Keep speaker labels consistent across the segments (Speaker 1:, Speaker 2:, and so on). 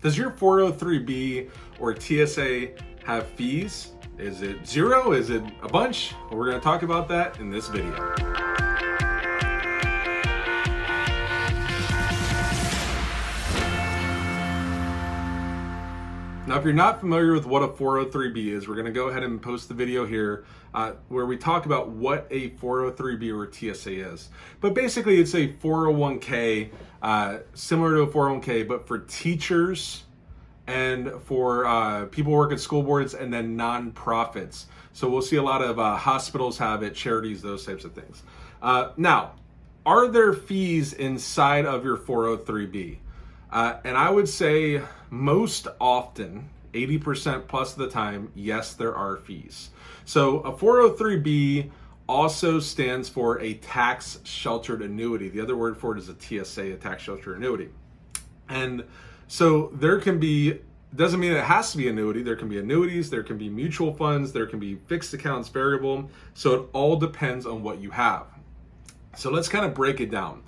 Speaker 1: Does your 403B or TSA have fees? Is it zero? Is it a bunch? Well, we're going to talk about that in this video. Now, if you're not familiar with what a 403B is, we're going to go ahead and post the video here where we talk about what a 403B or TSA is. But basically, it's a 401k, similar to a 401k, but for teachers and for people who work at school boards and then nonprofits. So we'll see a lot of hospitals have it, charities, those types of things. Now, are there fees inside of your 403B? And I would say most often, 80% plus of the time, yes, there are fees. So a 403B also stands for a tax sheltered annuity. The other word for it is a TSA, a tax sheltered annuity. And so there can be, doesn't mean it has to be annuity. There can be annuities, there can be mutual funds, there can be fixed accounts, variable. So it all depends on what you have. So let's kind of break it down.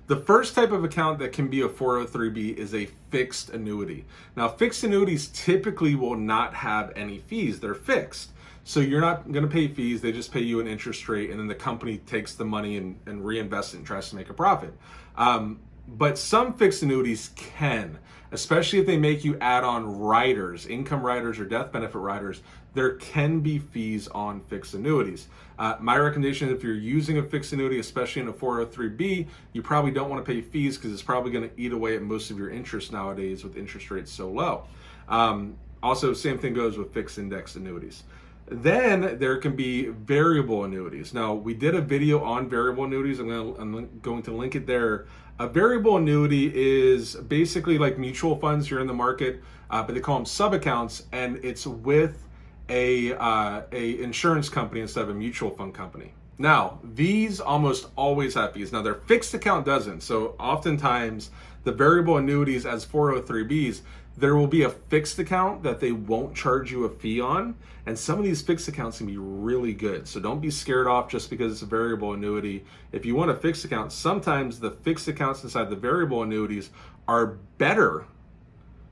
Speaker 1: The first type of account that can be a 403B is a fixed annuity. Now, fixed annuities typically will not have any fees. They're fixed. So you're not going to pay fees. They just pay you an interest rate, and then the company takes the money and reinvests it and tries to make a profit. But some fixed annuities can, especially if they make you add on riders, income riders or death benefit riders, there can be fees on fixed annuities. My recommendation, if you're using a fixed annuity, especially in a 403B, you probably don't want to pay fees because it's probably going to eat away at most of your interest nowadays with interest rates so low. Also, same thing goes with fixed index annuities. Then there can be variable annuities. Now, we did a video on variable annuities. I'm going to link it there. A variable annuity is basically like mutual funds. You're in the market, but they call them subaccounts, and it's with a insurance company instead of a mutual fund company. Now, these almost always have fees. Now, their fixed account doesn't. So oftentimes, the variable annuities as 403Bs, there will be a fixed account that they won't charge you a fee on. And some of these fixed accounts can be really good. So don't be scared off just because it's a variable annuity. If you want a fixed account, sometimes the fixed accounts inside the variable annuities are better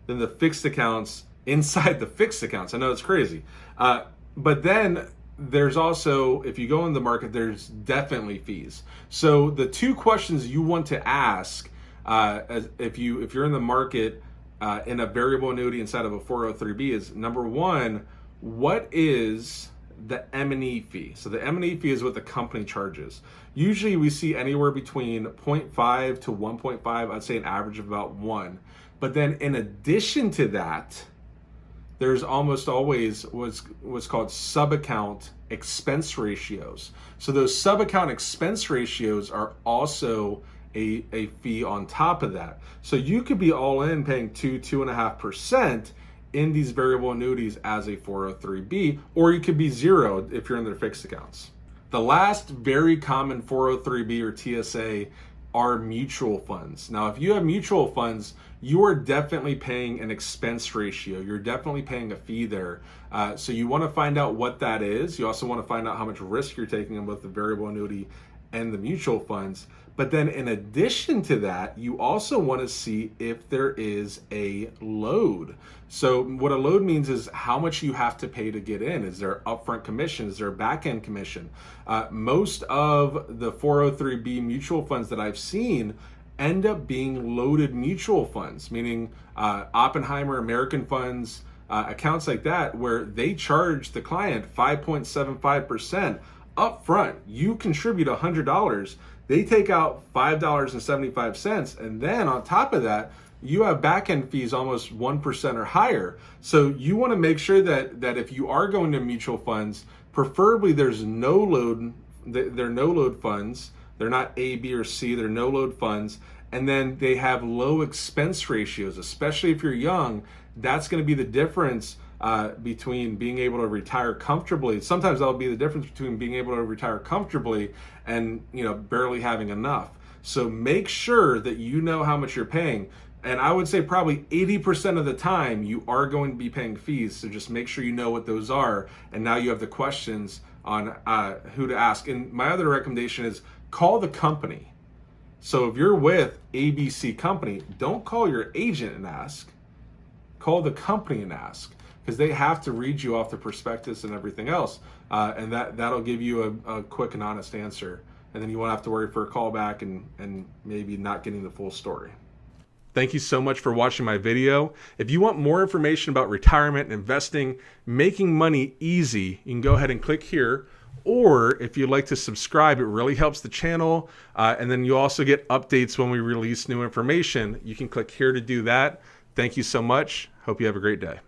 Speaker 1: than the fixed accounts inside the fixed accounts. I know it's crazy. But then there's also, if you go in the market, there's definitely fees. So the two questions you want to ask if you're in the market in a variable annuity inside of a 403B is, number one, what is the M&E fee? So the M&E fee is what the company charges. Usually we see anywhere between 0.5 to 1.5, I'd say an average of about 1. But then in addition to that, there's almost always what's called subaccount expense ratios. So those subaccount expense ratios are also a fee on top of that. So you could be all in paying 2.5% in these variable annuities as a 403B, or you could be zero if you're in their fixed accounts. The last very common 403B or TSA are mutual funds. Now, if you have mutual funds, you are definitely paying an expense ratio. You're definitely paying a fee there. So you want to find out what that is. You also want to find out how much risk you're taking in both the variable annuity and the mutual funds. But then in addition to that, you also want to see if there is a load. So what a load means is how much you have to pay to get in. Is there upfront commission? Is there a back-end commission? Most of the 403B mutual funds that I've seen end up being loaded mutual funds, meaning Oppenheimer, American funds, accounts like that, where they charge the client 5.75% upfront. You contribute $100. They take out $5.75, and then on top of that, you have back-end fees almost 1% or higher. So you want to make sure that if you are going to mutual funds, preferably there's no load. They're no load funds. They're not A, B, or C. They're no load funds, and then they have low expense ratios. Especially if you're young, that's going to be the difference between being able to retire comfortably. Sometimes that'll be the difference between being able to retire comfortably and barely having enough. So make sure that you know how much you're paying. And I would say probably 80% of the time you are going to be paying fees. So just make sure you know what those are. And now you have the questions on who to ask. And my other recommendation is call the company. So if you're with ABC company, don't call your agent and ask. call the company and ask, because they have to read you off the prospectus and everything else, and that'll give you a quick and honest answer, and then you won't have to worry for a callback and maybe not getting the full story. Thank you so much for watching my video. If you want more information about retirement and investing, making money easy, you can go ahead and click here. Or if you'd like to subscribe, it really helps the channel. And then you also get updates when we release new information. You can click here to do that. Thank you so much. Hope you have a great day.